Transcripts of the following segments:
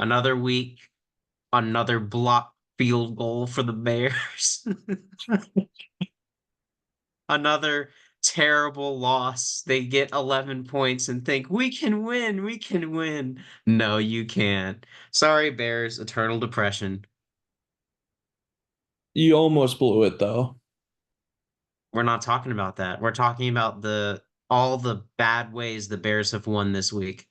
Another week, another block field goal for the Bears. Another terrible loss. They get 11 points and think, we can win, we can win. No, you can't. Sorry, Bears, eternal depression. You almost blew it though. We're not talking about that. We're talking about the all the bad ways the Bears have won this week.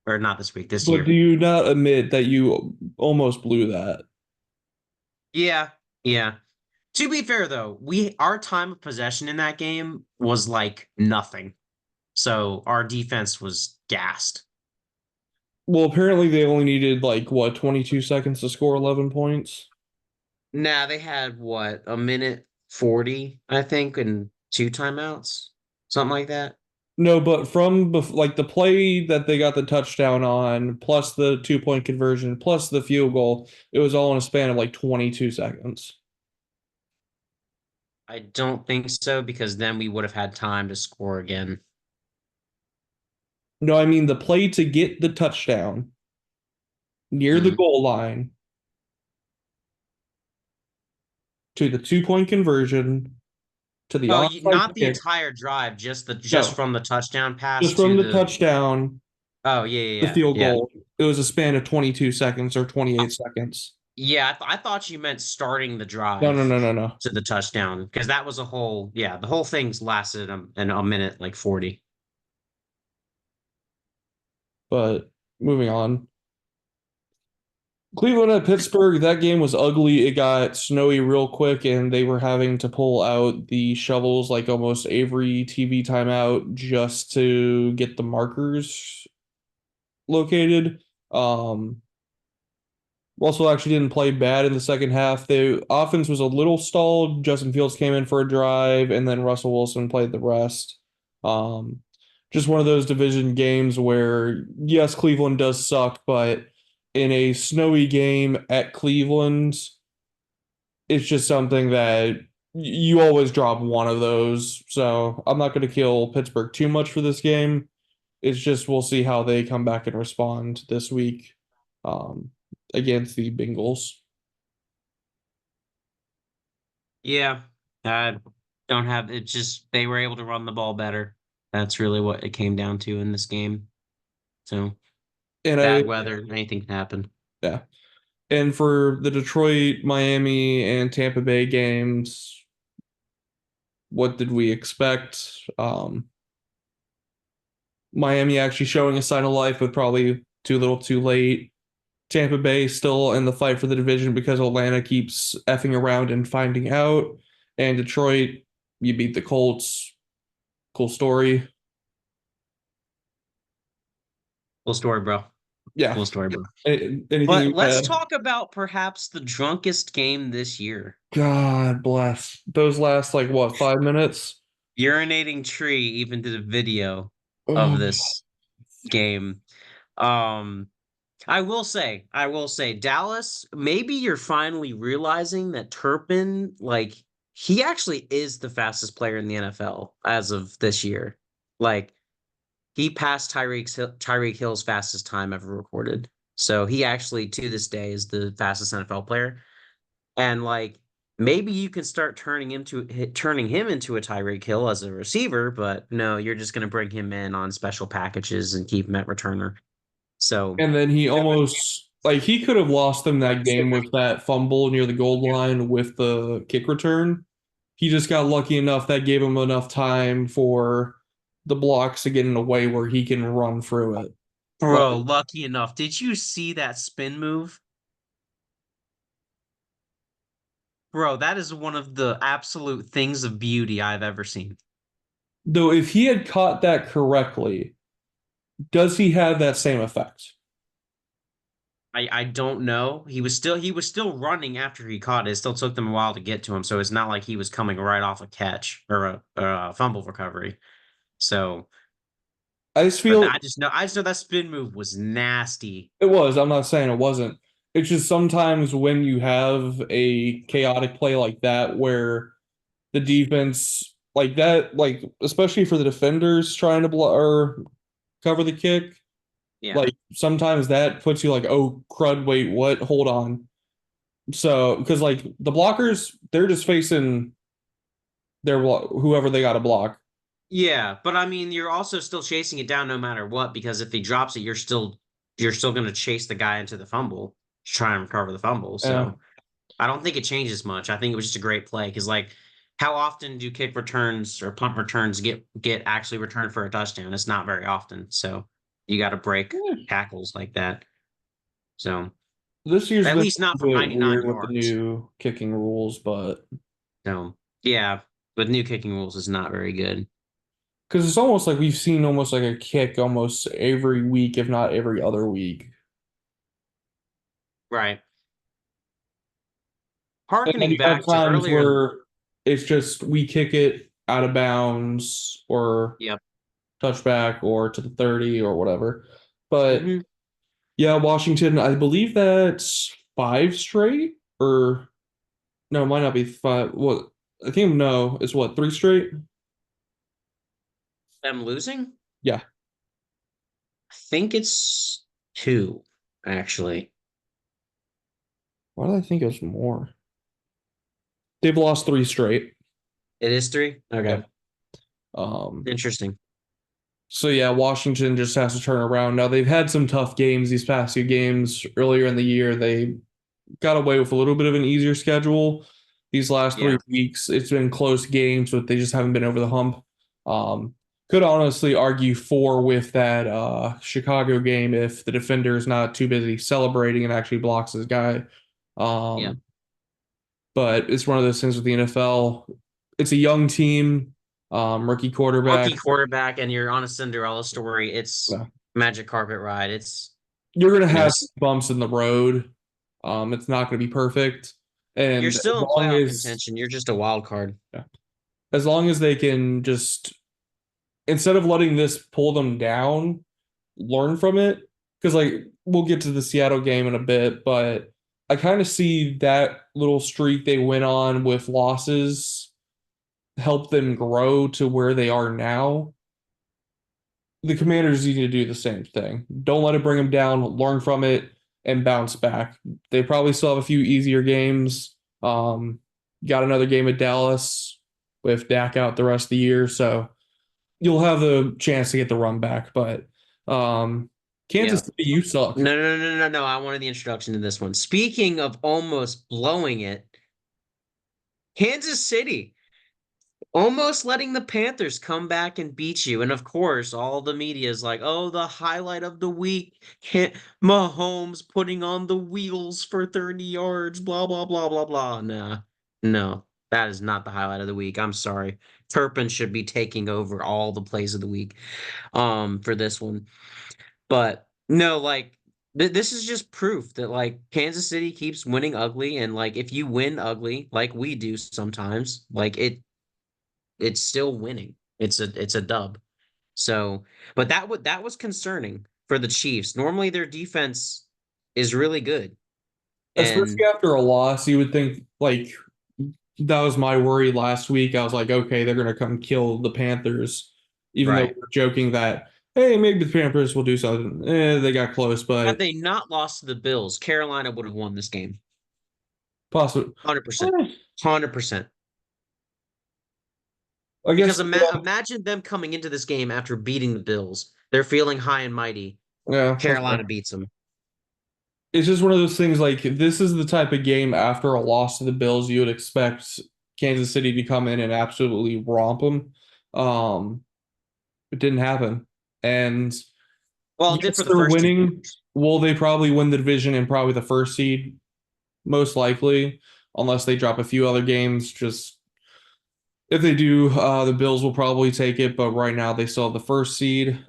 Or not this week, this But do year. you not admit that you almost blew that? Yeah, yeah. To be fair though, we our time of possession in that game was like nothing. So our defense was gassed. Well, apparently they only needed like what, 22 seconds to score 11 points. Nah, they had what, a minute 40, I think, and two timeouts, something like that. No, but from like the play that they got the touchdown on, plus the 2-point conversion, plus the field goal, it was all in a span of like 22 seconds. I don't think so because then we would have had time to score again. No, I mean the play to get the touchdown near the Mhm. goal line to the 2-point conversion to the Oh, onside not the kick. entire drive, just No, from the touchdown pass just to from the the. touchdown, Oh, yeah, yeah, the yeah, field yeah. goal, it was a span of 22 seconds or 28 seconds. Yeah, I thought you meant starting the No, no, drive no, no, no. to the touchdown because that was a whole, yeah, the whole thing's lasted a minute, like 40. But moving on. Cleveland at Pittsburgh, that game was ugly. It got snowy real quick, and they were having to pull out the shovels like almost every TV timeout just to get the markers located. Russell actually didn't play bad in the second half. The offense was a little stalled. Justin Fields came in for a drive, and then Russell Wilson played the rest. Um, just one of those division games where, yes, Cleveland does suck, but in a snowy game at Cleveland, it's just something that you always drop one of those. So I'm not going to kill Pittsburgh too much for this game. It's just we'll see how they come back and respond this week um, against the Bengals. Yeah, I don't have it. Just they were able to run the ball better. That's really what it came down to in this game. So And I, bad weather, anything can happen. yeah. And for the Detroit, Miami, and Tampa Bay games, what did we expect? Miami actually showing a sign of life, but probably too little too late. Tampa Bay still in the fight for the division because Atlanta keeps effing around and finding out. And Detroit, you beat the Colts. Cool story. Cool story, bro. Yeah. Cool story, bro. Anything But you let's had? talk about perhaps the drunkest game this year. God bless. Those last like what, 5 minutes? Urinating tree even did a video of Oh, this game. Um, I will say, Dallas, maybe you're finally realizing that Turpin, like, he actually is the fastest player in the NFL as of this year. Like, he passed Tyreek Hill's fastest time ever recorded. So he actually, to this day, is the fastest NFL player. And like, maybe you can start turning him into a Tyreek Hill as a receiver, but no, you're just going to bring him in on special packages and keep him at returner. So and then he almost like he could have lost them that game with that fumble near the goal line with the kick return. He just got lucky enough that gave him enough time for the blocks to get in a way where he can run through it. But bro, lucky enough. Did you see that spin move? Bro, that is one of the absolute things of beauty I've ever seen. though if he had caught that correctly, does he have that same effect? I don't know. He was still running after he caught it. It still took them a while to get to him, so it's not like he was coming right off a catch or a fumble recovery. So, I just but feel I just know that spin move was nasty. it was. I'm not saying it wasn't. It's just sometimes when you have a chaotic play like that where the defense like that, like especially for the defenders trying to block or cover the kick, Yeah. Like sometimes that puts you like, oh crud, wait, what? Hold on. So because like the blockers, they're just facing whoever they got to block. Yeah, but I mean, you're also still chasing it down no matter what because if he drops it, you're still going to chase the guy into the fumble to try and recover the fumble. Yeah. So I don't think it changes much. I think it was just a great play because like how often do kick returns or punt returns get actually returned for a touchdown? It's not very often. So you got to break tackles like that. So This year's at been least not a from bit 99 weird with the yards. new kicking rules, but So yeah, but new kicking rules is not very good. because it's almost like we've seen almost like a kick almost every week, if not every other week. Right. And then Harkening you have back to times earlier. where it's just we kick it out of bounds or Yep. touchback or to the 30 or whatever. But Hmm. yeah, Washington, I believe that's five straight or no, it might not be five. What I think no, it's what, three straight? Them losing? Yeah. I think it's two, actually. Why did I think it was more? They've lost three straight. It is three? Okay. Yep. Um, Interesting. so yeah, Washington just has to turn around. Now they've had some tough games these past few games. Earlier in the year, they got away with a little bit of an easier schedule. These last Yeah. 3 weeks, it's been close games, but they just haven't been over the hump. Um, could honestly argue four with that Chicago game if the defender is not too busy celebrating and actually blocks his guy. Yeah. Um, but it's one of those things with the NFL. It's a young team, rookie quarterback. Rookie quarterback, and you're on a Cinderella story. It's Yeah. magic carpet ride. It's, You're gonna you know, have bumps in the road. It's not gonna be perfect, you're and still in playoff contention. You're just a wild card. yeah, as long as they can just instead of letting this pull them down, learn from it. Because like we'll get to the Seattle game in a bit, but I kind of see that little streak they went on with losses help them grow to where they are now. The Commanders need to do the same thing. Don't let it bring them down. Learn from it and bounce back. They probably still have a few easier games. Got another game at Dallas with Dak out the rest of the year, so you'll have the chance to get the run back. But Yeah. Kansas City, you suck. No, no, no, no, no. I wanted the introduction to this one. Speaking of almost blowing it, Kansas City. Almost letting the Panthers come back and beat you. And of course, all the media is like, oh, the highlight of the week. Mahomes putting on the wheels for 30 yards, blah, blah, blah, blah, blah. Nah, no, that is not the highlight of the week. I'm sorry. Turpin should be taking over all the plays of the week for this one. But no, like this is just proof that like Kansas City keeps winning ugly. And like if you win ugly, like we do sometimes, like it's still winning. It's a dub. So, but that was concerning for the Chiefs. Normally their defense is really good. Especially And after a loss, you would think like that was my worry last week. I was like, okay, they're gonna come kill the Panthers, even though we right. were joking that hey, maybe the Panthers will do something. They got close, Had but they not lost to the Bills, Carolina would have won this game. possibly. 100%. 100%. I Because guess imagine them coming into this game after beating the Bills. They're feeling high and mighty. yeah, that's fair. Carolina beats them. It's just one of those things like this is the type of game after a loss to the Bills you would expect Kansas City to come in and absolutely romp them. Um, it didn't happen. And Well, it did yes, for the they're first two winning. quarters. Will they probably win the division and probably the first seed? Most likely, unless they drop a few other games. Just if they do, the Bills will probably take it, but right now they still have the first seed.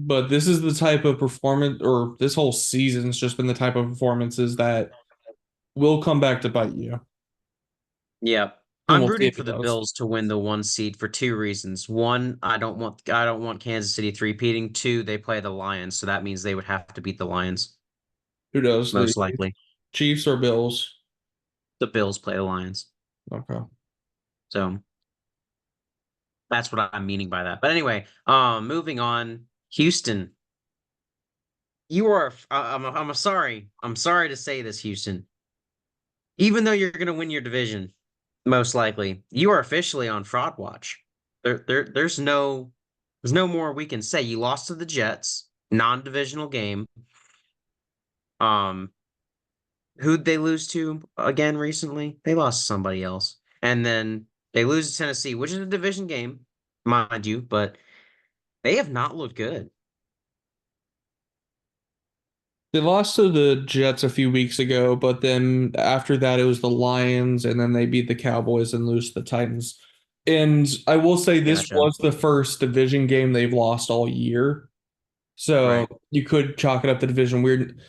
But this is the type of performance, or this whole season's just been the type of performances that will come back to bite you, Yeah. and I'm we'll see rooting if for it the does. Bills to win the one seed for two reasons. One, I don't want Kansas City three-peating. Two, they play the Lions, so that means they would have to beat the Lions, Who does? The most likely. Chiefs or Bills? The Bills play the Lions. Okay. So that's what I'm meaning by that. But anyway, moving on. Houston. You are. I'm sorry. I'm sorry to say this, Houston. Even though you're going to win your division, most likely, you are officially on fraud watch. There's no more we can say. You lost to the Jets, non-divisional game. Um, who'd they lose to again recently? They lost to somebody else, and then they lose to Tennessee, which is a division game, mind you, but they have not looked good. They lost to the Jets a few weeks ago, but then after that it was the Lions, and then they beat the Cowboys and lose to the Titans. And I will say this Gotcha. was the first division game they've lost all year. So Right. you could chalk it up the division weird.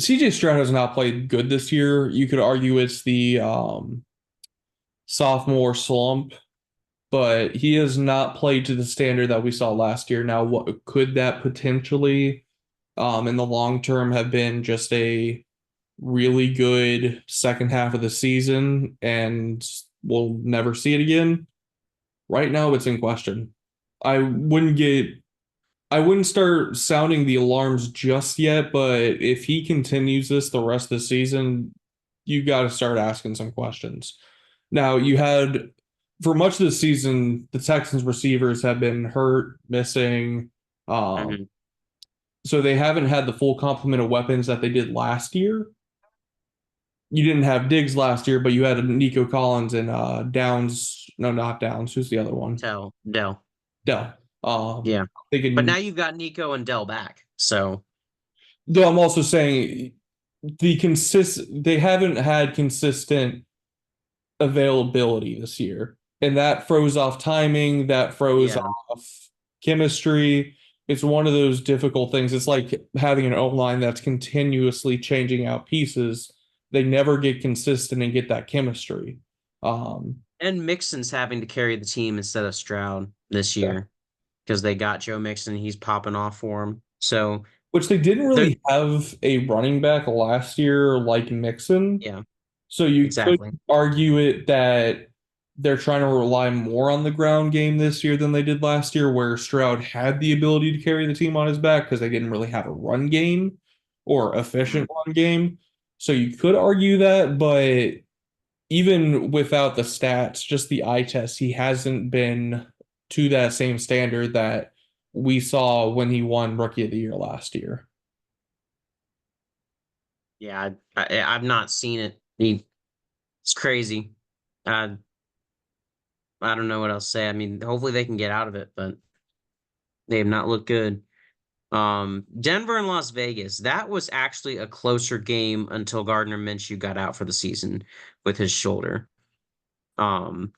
CJ Stroud has not played good this year. You could argue it's the sophomore slump, but he has not played to the standard that we saw last year. Now, what could that potentially, in the long term, have been just a really good second half of the season and we'll never see it again? Right now, it's in question. I wouldn't get I wouldn't start sounding the alarms just yet, but if he continues this the rest of the season, you got to start asking some questions. Now, you had for much of the season, the Texans receivers have been hurt, missing. Um, Hmm. so they haven't had the full complement of weapons that they did last year. You didn't have Diggs last year, but you had Nico Collins and Downs. No, not Downs. Who's the other one? Dell. Dell. Yeah. But now Thinking. you've got Nico and Dell back. So, Though I'm also saying they haven't had consistent availability this year. And that froze off timing, that froze yeah. off chemistry. It's one of those difficult things. It's like having an O line that's continuously changing out pieces. They never get consistent and get that chemistry. Um, And Mixon's having to carry the team instead of Stroud this year because they got Joe Mixon. He's popping off for him. So, which they didn't they're, really have a running back last year like Mixon. yeah, So you could exactly. argue it that they're trying to rely more on the ground game this year than they did last year, where Stroud had the ability to carry the team on his back because they didn't really have a run game or Mhm. efficient run game. So you could argue that, but even without the stats, just the eye test, he hasn't been to that same standard that we saw when he won Rookie of the Year last year. Yeah, I've not seen it. It's crazy. Uh, I don't know what else to say. I mean, hopefully they can get out of it, but they have not looked good. Denver and Las Vegas, that was actually a closer game until Gardner Minshew got out for the season with his shoulder. Um,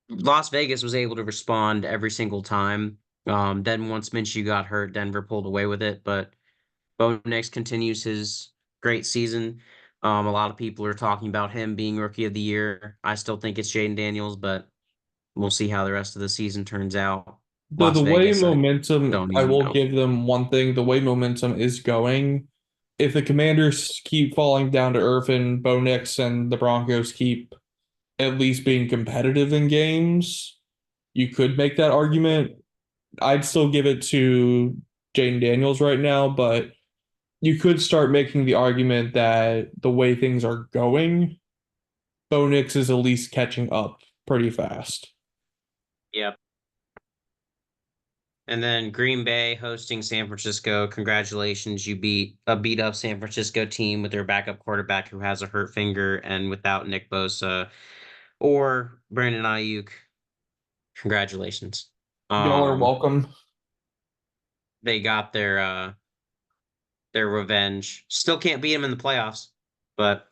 Las Vegas was able to respond every single time. Then once Minshew got hurt, Denver pulled away with it, but Bo Nix continues his great season. A lot of people are talking about him being rookie of the year. I still think it's Jaden Daniels, but we'll see how the rest of the season turns out. The Las way Vegas, I momentum, don't I even will know. give them one thing, the way momentum is going, if the Commanders keep falling down to earth and Bo Nix and the Broncos keep at least being competitive in games, you could make that argument. I'd still give it to Jaden Daniels right now, but you could start making the argument that the way things are going, Bo Nix is at least catching up pretty fast. Yep. And then Green Bay hosting San Francisco. Congratulations, you beat a beat up San Francisco team with their backup quarterback who has a hurt finger and without Nick Bosa or Brandon Ayuk. Congratulations. Y'all are Um, welcome. they got their revenge. Still can't beat them in the playoffs, but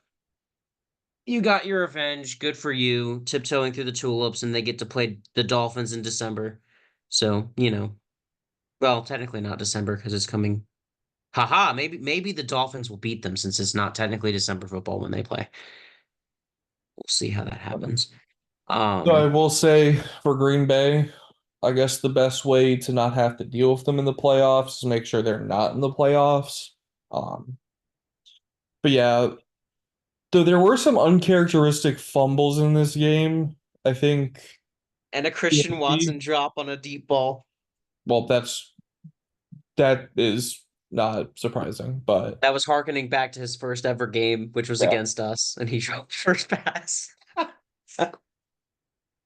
you got your revenge. Good for you. Tiptoeing through the tulips, and they get to play the Dolphins in December. So, well, technically not December because it's coming. Haha, maybe the Dolphins will beat them since it's not technically December football when they play. We'll see how that happens. So I Um, will say for Green Bay, I guess the best way to not have to deal with them in the playoffs is make sure they're not in the playoffs. Um, but yeah, though there were some uncharacteristic fumbles in this game. I think, and a Christian Watson drop on a deep ball. well, that is. not surprising, but That was harkening back to his first ever game, which was yeah. against us, and he dropped first pass.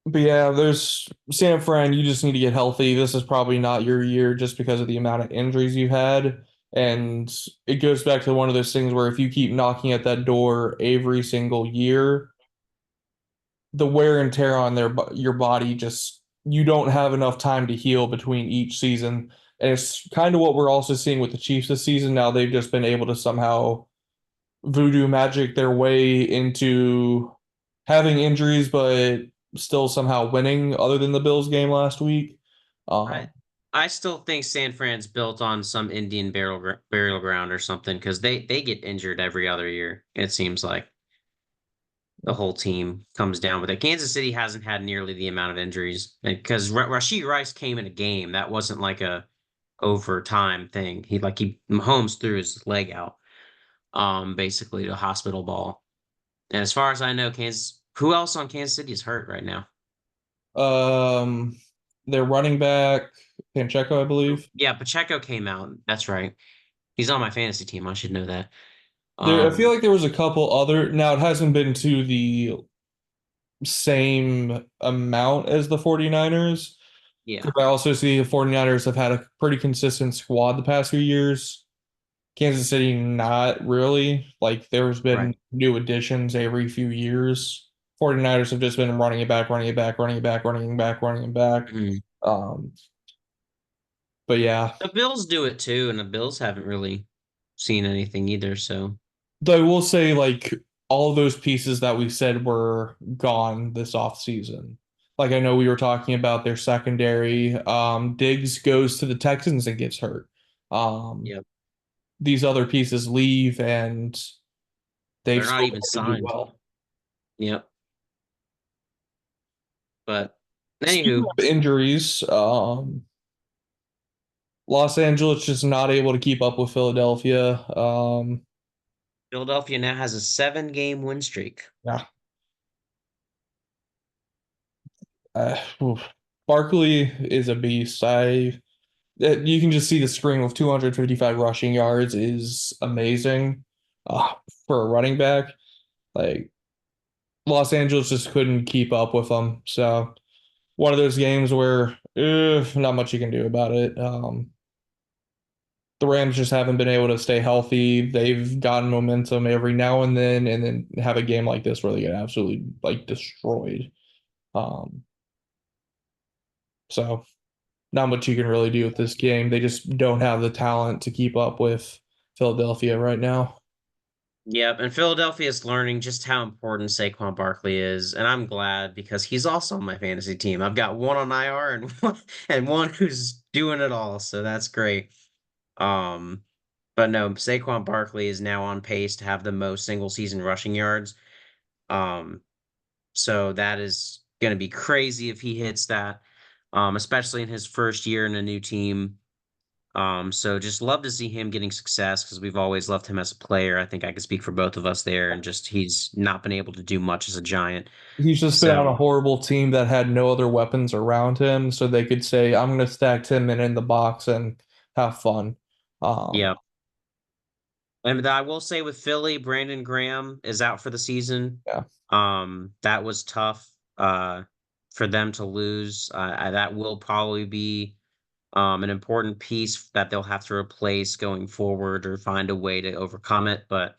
But yeah, there's San Fran, you just need to get healthy. This is probably not your year just because of the amount of injuries you've had. And it goes back to one of those things where if you keep knocking at that door every single year, the wear and tear on your body just you don't have enough time to heal between each season. And it's kind of what we're also seeing with the Chiefs this season. Now they've just been able to somehow voodoo magic their way into having injuries, but still somehow winning, other than the Bills game last week. I Um, I still think San Fran's built on some Indian burial ground or something because they get injured every other year. It seems like the whole team comes down with it. Kansas City hasn't had nearly the amount of injuries because Rashid Rice came in a game that wasn't like a overtime thing. He Mahomes threw his leg out, basically to hospital ball. And as far as I know, Kansas. Who else on Kansas City is hurt right now? um, their running back, Pancheco, I believe. Yeah, Pacheco came out. That's right. He's on my fantasy team. I should know that. There, I feel Um, like there was a couple other. Now it hasn't been to the same amount as the 49ers. yeah, Because I also see the 49ers have had a pretty consistent squad the past few years. Kansas City, not really. Like there's right. been new additions every few years. 49ers have just been running it back, running it back, running it back, running it back, running it back. Mhm. Um, but yeah, The Bills do it too, and the Bills haven't really seen anything either. So though I will say like all of those pieces that we said were gone this off season. Like I know we were talking about their secondary. Diggs goes to the Texans and gets hurt. Um, yeah, these other pieces leave and they've they're not still even been able to do signed. well. Yep. But Speaking anywho, of injuries, Los Angeles just not able to keep up with Philadelphia. Philadelphia now has a 7 game win streak. Yeah, oof. Barkley is a beast. You can just see the string of 255 rushing yards is amazing uh, for a running back. Like Los Angeles just couldn't keep up with them. So one of those games where not much you can do about it. The Rams just haven't been able to stay healthy. They've gotten momentum every now and then have a game like this where they get absolutely like destroyed. Um, so not much you can really do with this game. They just don't have the talent to keep up with Philadelphia right now. Yep, and Philadelphia is learning just how important Saquon Barkley is, and I'm glad because he's also on my fantasy team. I've got one on IR and one who's doing it all, so that's great. Um, but no, Saquon Barkley is now on pace to have the most single season rushing yards. Um, so that is going to be crazy if he hits that, especially in his first year in a new team. So just love to see him getting success because we've always loved him as a player. I think I could speak for both of us there, and just he's not been able to do much as a Giant. He's just been on a So horrible team that had no other weapons around him, so they could say, "I'm going to stack Tim in the box and have fun." Um, yeah, and I will say with Philly, Brandon Graham is out for the season. yeah, That was tough for them to lose. That will probably be an important piece that they'll have to replace going forward or find a way to overcome it. But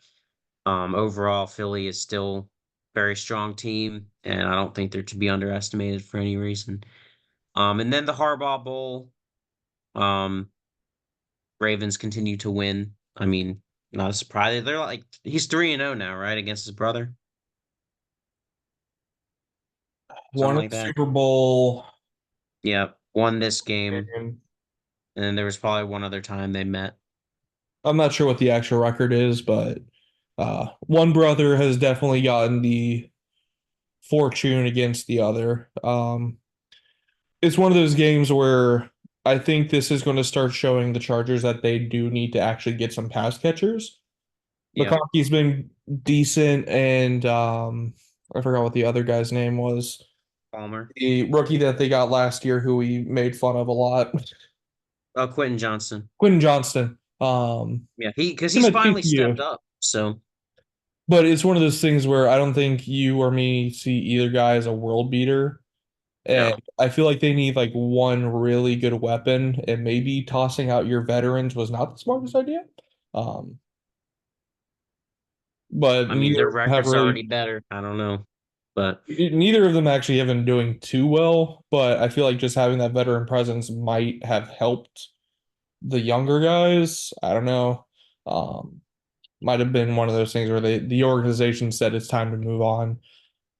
overall, Philly is still a very strong team, and I don't think they're to be underestimated for any reason. And then the Harbaugh Bowl, um, Ravens continue to win. I mean, not a surprise. They're like he's 3-0 now, right, against his brother, something won a like that. Super Bowl. Yeah, won this game, And and then there was probably one other time they met. I'm not sure what the actual record is, but one brother has definitely gotten the fortune against the other. It's one of those games where I think this is going to start showing the Chargers that they do need to actually get some pass catchers. Yep, McConkey's been decent, and I forgot what the other guy's name was. Palmer. The rookie that they got last year, who we made fun of a lot, Oh, Quentin Johnson. Quentin Johnston. Yeah, because I'm he's a finally stepped TCU. up. So But it's one of those things where I don't think you or me see either guy as a world beater. And no, I feel like they need like one really good weapon, and maybe tossing out your veterans was not the smartest idea. Um, but I mean neither their of them have record's already really, better. I don't know, but neither of them actually have been doing too well. But I feel like just having that veteran presence might have helped the younger guys. I don't know. Um, might have been one of those things where the organization said it's time to move on.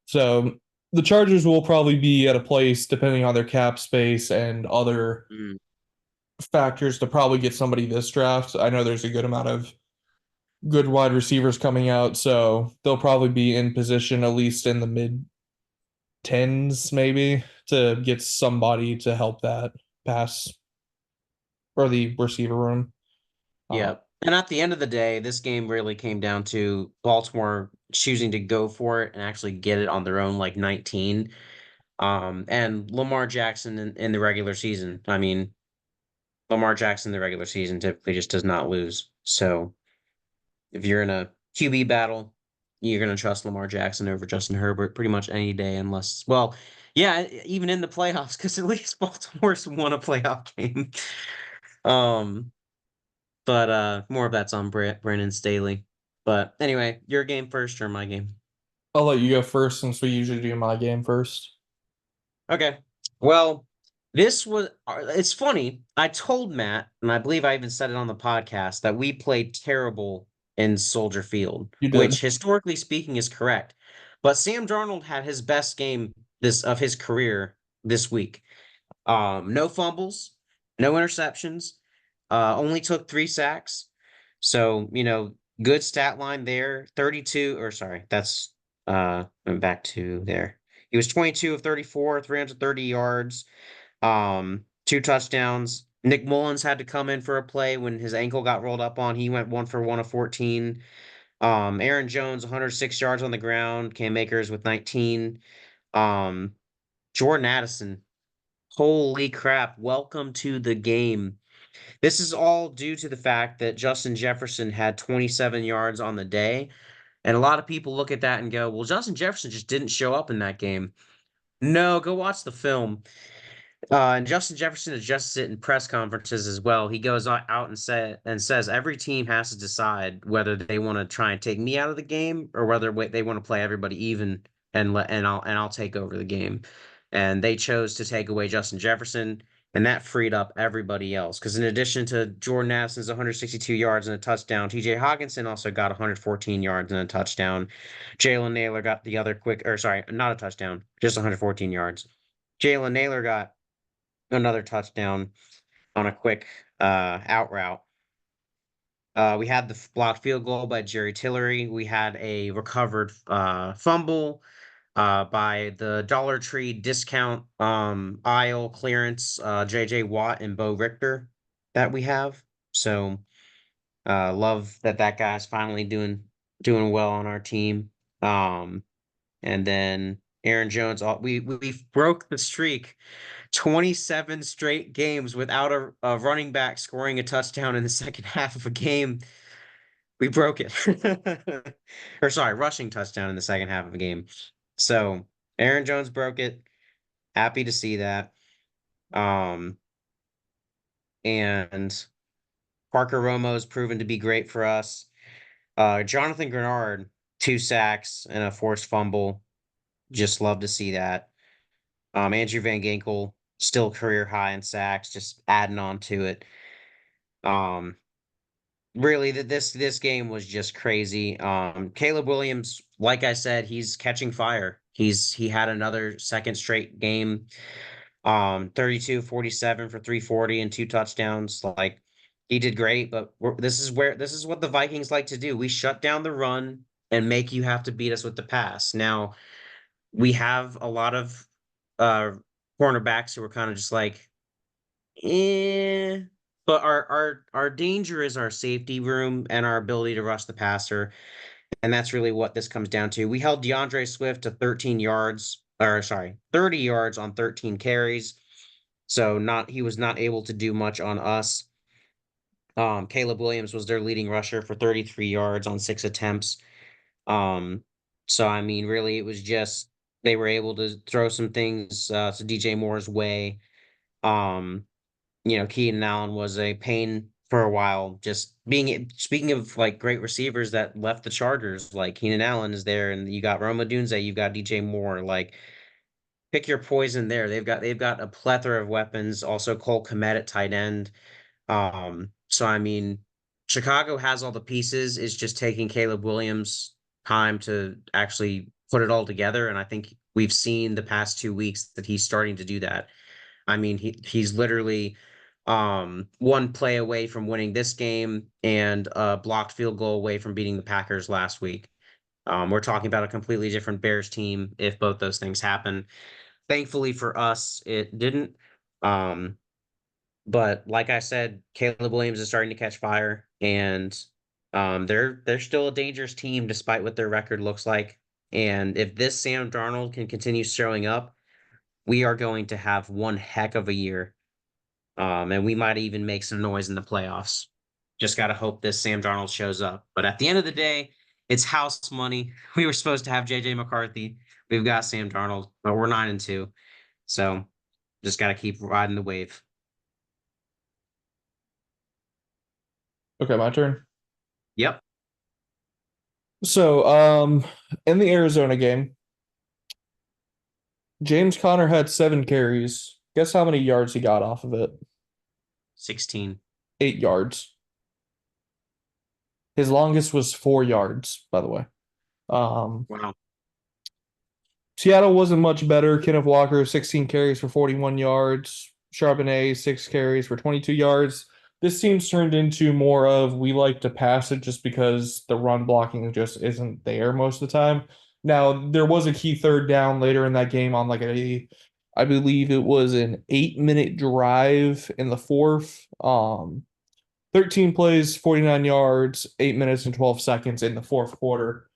So the Chargers will probably be at a place, depending on their cap space and other mm, factors, to probably get somebody this draft. I know there's a good amount of good wide receivers coming out, so they'll probably be in position at least in the mid tens, maybe, to get somebody to help that pass or the receiver room. yeah. And at the end of the day, this game really came down to Baltimore choosing to go for it and actually get it on their own, like 19. And Lamar Jackson in the regular season. I mean, Lamar Jackson in the regular season typically just does not lose. So if you're in a QB battle, you're going to trust Lamar Jackson over Justin Herbert pretty much any day, unless, well, yeah, even in the playoffs, because at least Baltimore's won a playoff game. Um, but more of that's on Brandon Staley. But anyway, your game first or my game? I'll let you go first since we usually do my game first. Okay. Well, this was, it's funny. I told Matt, and I believe I even said it on the podcast, that we played terrible in Soldier Field, You did. which historically speaking is correct. But Sam Darnold had his best game this of his career this week. No fumbles, no interceptions, only took 3 sacks. So, good stat line there. 32, or sorry, that's went back to there. He was 22 of 34, 330 yards, two touchdowns. Nick Mullins had to come in for a play when his ankle got rolled up on. He went 1 for 1 of 14. Aaron Jones, 106 yards on the ground. Cam Akers with 19. Um, Jordan Addison, holy crap, welcome to the game. This is all due to the fact that Justin Jefferson had 27 yards on the day. And a lot of people look at that and go, well, Justin Jefferson just didn't show up in that game. No, go watch the film. And Justin Jefferson adjusts it in press conferences as well. He goes out and says every team has to decide whether they want to try and take me out of the game or whether they want to play everybody even and I'll take over the game. And they chose to take away Justin Jefferson, and that freed up everybody else. Because in addition to Jordan Addison's 162 yards and a touchdown, T.J. Hawkinson also got 114 yards and a touchdown. Jalen Naylor got the other or sorry, not a touchdown, just 114 yards. Jalen Naylor got another touchdown on a quick out route. We had the blocked field goal by Jerry Tillery. We had a recovered fumble by the Dollar Tree discount aisle clearance, J.J. Watt and Bo Richter that we have. So love that guy's finally doing well on our team. And then Aaron Jones, we broke the streak 27 straight games without a running back scoring a touchdown in the second half of a game. We broke it. Or sorry, rushing touchdown in the second half of a game. So Aaron Jones broke it. Happy to see that. Um, and Parker Romo's proven to be great for us. Jonathan Grenard, 2 sacks and a forced fumble. Just love to see that. Andrew Van Ginkel, still career high in sacks, just adding on to it. Um, really, this game was just crazy. Caleb Williams, like I said, he's catching fire. He had another second straight game. 32, 47 for 340 and 2 touchdowns. Like he did great, but this is what the Vikings like to do. We shut down the run and make you have to beat us with the pass. Now we have a lot of uh cornerbacks who are kind of just like, eh. But our danger is our safety room and our ability to rush the passer, and that's really what this comes down to. We held DeAndre Swift to 13 yards, or sorry, 30 yards on 13 carries. So not he was not able to do much on us. Caleb Williams was their leading rusher for 33 yards on 6 attempts. Um, so I mean, really, it was just they were able to throw some things to DJ Moore's way. Um, Keenan Allen was a pain for a while. Just being speaking of like great receivers that left the Chargers, like Keenan Allen is there, and you got Roma Dunze, you've got DJ Moore. Like pick your poison there. They've got a plethora of weapons. Also Cole Kmet at tight end. So I mean, Chicago has all the pieces. It's just taking Caleb Williams time to actually put it all together. And I think we've seen the past 2 weeks that he's starting to do that. I mean, he's literally one play away from winning this game and a blocked field goal away from beating the Packers last week. We're talking about a completely different Bears team if both those things happen. Thankfully for us, it didn't. Um, but like I said, Caleb Williams is starting to catch fire, and they're still a dangerous team despite what their record looks like. And if this Sam Darnold can continue showing up, we are going to have one heck of a year. And we might even make some noise in the playoffs. Just got to hope this Sam Darnold shows up. But at the end of the day, it's house money. We were supposed to have JJ McCarthy. We've got Sam Darnold, but we're 9-2. So just got to keep riding the wave. Okay, my turn. Yep. So, in the Arizona game, James Conner had 7 carries. Guess how many yards he got off of it? 16. 8 yards. His longest was 4 yards, by the way. Um, Wow. Seattle wasn't much better. Kenneth Walker, 16 carries for 41 yards. Charbonnet, 6 carries for 22 yards. This team's turned into more of we like to pass it just because the run blocking just isn't there most of the time. Now, there was a key third down later in that game on I believe it was an 8-minute drive in the fourth. 13 plays, 49 yards, 8 minutes and 12 seconds in the fourth quarter.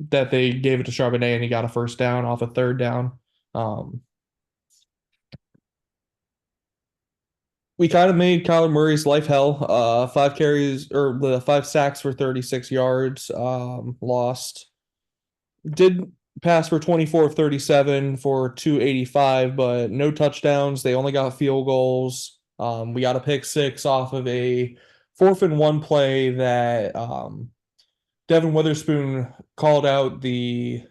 That they gave it to Charbonnet and he got a first down off a third down. Um, we kind of made Kyler Murray's life hell. 5 carries or the 5 sacks for 36 yards. Lost. Did pass for 24 of 37 for 285, but no touchdowns. They only got field goals. We got a pick six off of a 4th-and-1 play that Devin Witherspoon called out the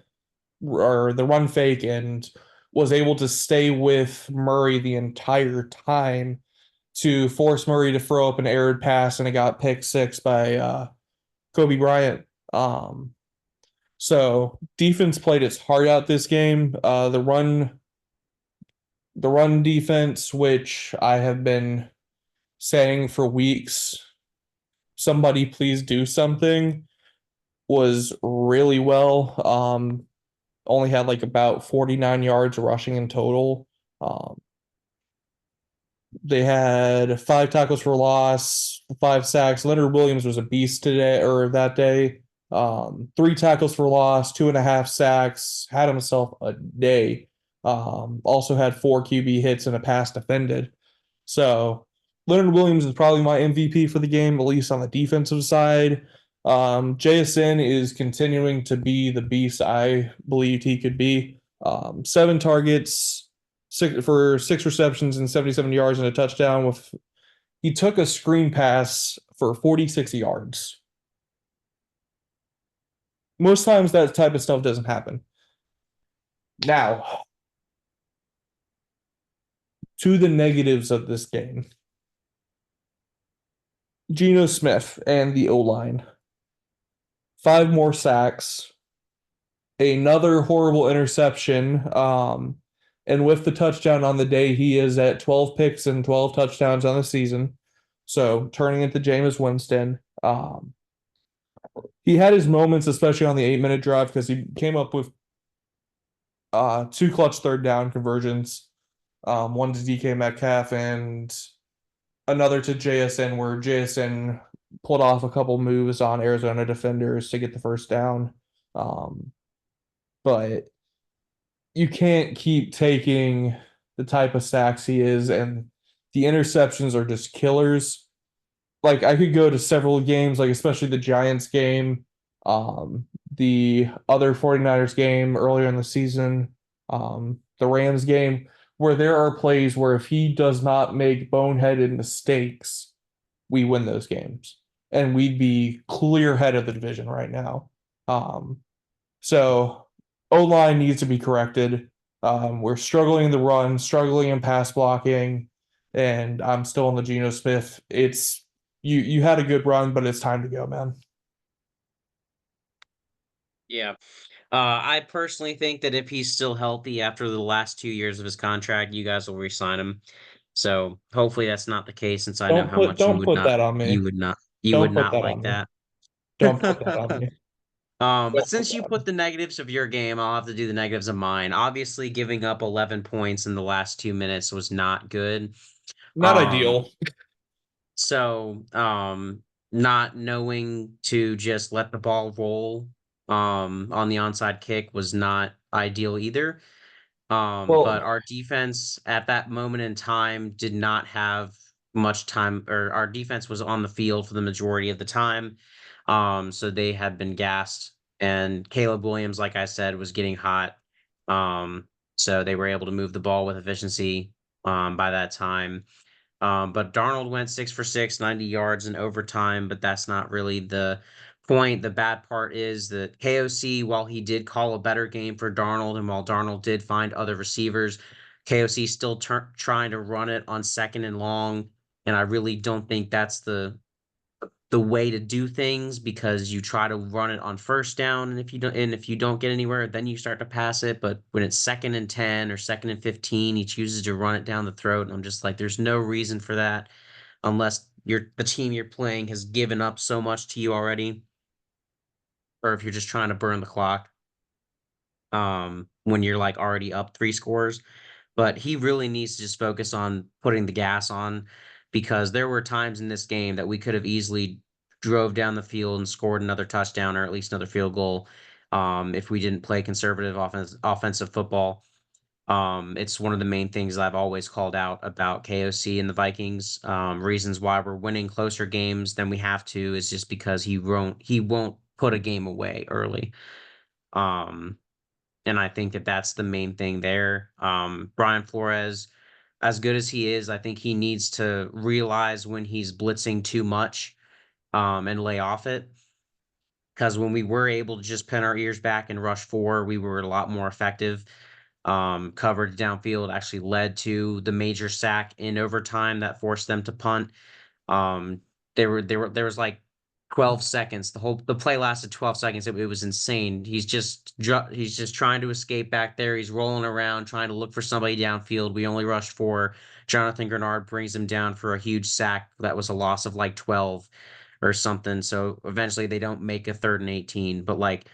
run fake and was able to stay with Murray the entire time to force Murray to throw up an errant pass, and it got pick six by Kobe Bryant. So defense played its heart out this game. The run defense, which I have been saying for weeks, somebody please do something, was really well. Only had like about 49 yards rushing in total. Um, they had 5 tackles for loss, 5 sacks. Leonard Williams was a beast today or that day. 3 tackles for loss, 2.5 sacks, had himself a day. Also had 4 QB hits and a pass defended. So Leonard Williams is probably my MVP for the game, at least on the defensive side. JSN is continuing to be the beast I believed he could be. 7 targets, 6 receptions and 77 yards and a touchdown. He took a screen pass for 46 yards. Most times that type of stuff doesn't happen. Now, to the negatives of this game. Geno Smith and the O-line. 5 more sacks, another horrible interception. And with the touchdown on the day, he is at 12 picks and 12 touchdowns on the season. So turning into Jameis Winston. He had his moments, especially on the 8-minute drive, because he came up with 2 clutch third down conversions. One to DK Metcalf and another to JSN, where JSN pulled off a couple moves on Arizona defenders to get the first down. But you can't keep taking the type of sacks he is, and the interceptions are just killers. like I could go to several games, like especially the Giants game, the other 49ers game earlier in the season, the Rams game, where there are plays where if he does not make boneheaded mistakes, we win those games. And we'd be clear head of the division right now. Um, so O-line needs to be corrected. We're struggling in the run, struggling in pass blocking, and I'm still on the Geno Smith. It's you had a good run, but it's time to go, man. Yeah. I personally think that if he's still healthy after the last 2 years of his contract, you guys will re-sign him. So hopefully that's not the case, since I know how much Don't put that on me. you would Don't put not that on like me. that. Don't put that on me. But Don't put since that you on me. put the negatives of your game, I'll have to do the negatives of mine. Obviously, giving up 11 points in the last 2 minutes was not good. Not Um, ideal. so not knowing to just let the ball roll on the onside kick was not ideal either. But Well, our defense at that moment in time did not have much time, or our defense was on the field for the majority of the time. So they had been gassed, and Caleb Williams, like I said, was getting hot. So they were able to move the ball with efficiency by that time. But Darnold went 6 for 6, 90 yards in overtime, but that's not really the point. The bad part is that KOC, while he did call a better game for Darnold, and while Darnold did find other receivers, KOC still trying to run it on second and long. And I really don't think that's the way to do things, because you try to run it on first down, and if you don't get anywhere, then you start to pass it. But when it's second and 10 or second and 15, he chooses to run it down the throat, and I'm just like, there's no reason for that, unless the team you're playing has given up so much to you already, or if you're just trying to burn the clock when you're like already up 3 scores. But he really needs to just focus on putting the gas on, because there were times in this game that we could have easily drove down the field and scored another touchdown, or at least another field goal, if we didn't play conservative offensive football. It's one of the main things I've always called out about KOC and the Vikings. Reasons why we're winning closer games than we have to is just because he won't put a game away early. Um, and I think that that's the main thing there. Brian Flores, as good as he is, I think he needs to realize when he's blitzing too much, and lay off it. Because when we were able to just pin our ears back and rush four, we were a lot more effective. Coverage downfield actually led to the major sack in overtime that forced them to punt. Um, there was like 12 seconds. The play lasted 12 seconds. It was insane. He's just trying to escape back there. He's rolling around trying to look for somebody downfield. We only rushed four. Jonathan Grenard brings him down for a huge sack. That was a loss of like 12 or something. So eventually they don't make a 3rd and 18. But like,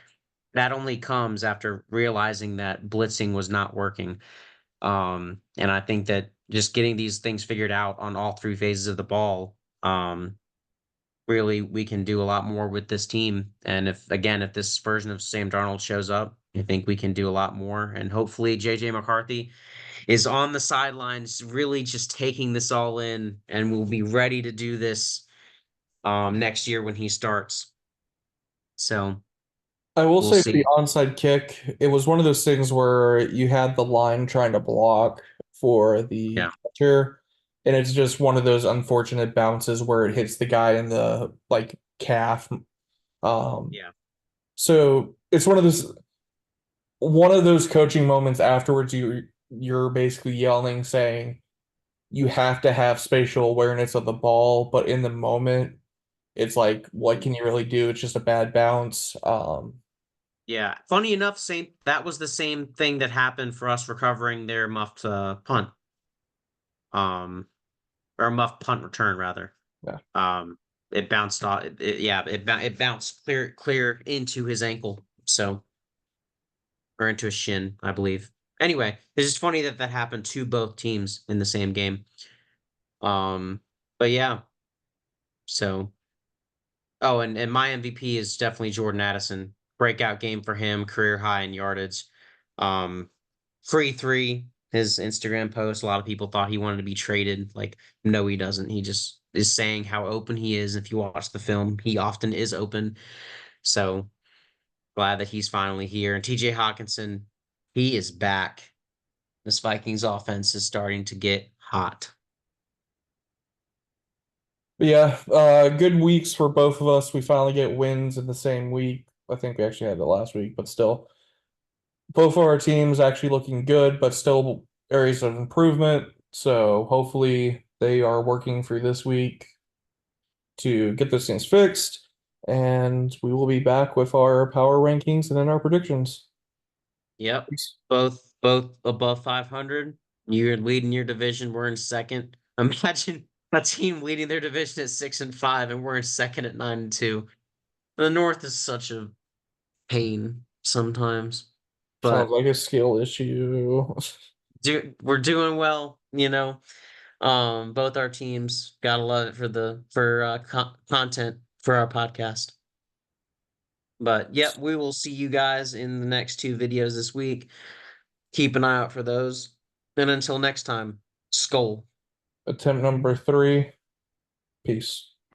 that only comes after realizing that blitzing was not working. And I think that just getting these things figured out on all three phases of the ball, really we can do a lot more with this team. And if this version of Sam Darnold shows up, I think we can do a lot more. And hopefully JJ McCarthy is on the sidelines, really just taking this all in, and will be ready to do this next year when he starts. So I will we'll say for the see. onside kick, it was one of those things where you had the line trying to block for the Yeah. catcher, and it's just one of those unfortunate bounces where it hits the guy in the like calf. Um, Yeah. so it's one of those coaching moments afterwards you're basically yelling saying you have to have spatial awareness of the ball, but in the moment it's like what can you really do? It's just a bad bounce. Yeah. Funny enough, that was the same thing that happened for us recovering their muffed punt. Um, or muffed punt return rather. Yeah. Um, it bounced off. Yeah, it bounced clear into his ankle. So, or into his shin, I believe. Anyway, it's just funny that that happened to both teams in the same game. Um, but yeah. So, oh, and my MVP is definitely Jordan Addison. Breakout game for him, career high in yardage. Um, free three. His Instagram post. A lot of people thought he wanted to be traded. Like, no, he doesn't. He just is saying how open he is. If you watch the film, he often is open. So glad that he's finally here. And TJ Hawkinson, he is back. This Vikings offense is starting to get hot. But yeah, good weeks for both of us. We finally get wins in the same week. I think we actually had it last week, but still, both of our teams actually looking good, but still areas of improvement. So hopefully they are working through this week to get those things fixed. And we will be back with our power rankings and then our predictions. Yep. Both above 500. You're leading your division. We're in second. Imagine a team leading their division at 6-5, and we're in second at 9-2. The North is such a pain sometimes, Sounds but like a skill issue. we're doing well. Both our teams gotta love it for content for our podcast. But yep, we will see you guys in the next two videos this week. Keep an eye out for those. And until next time, Skull. Attempt number 3. Peace.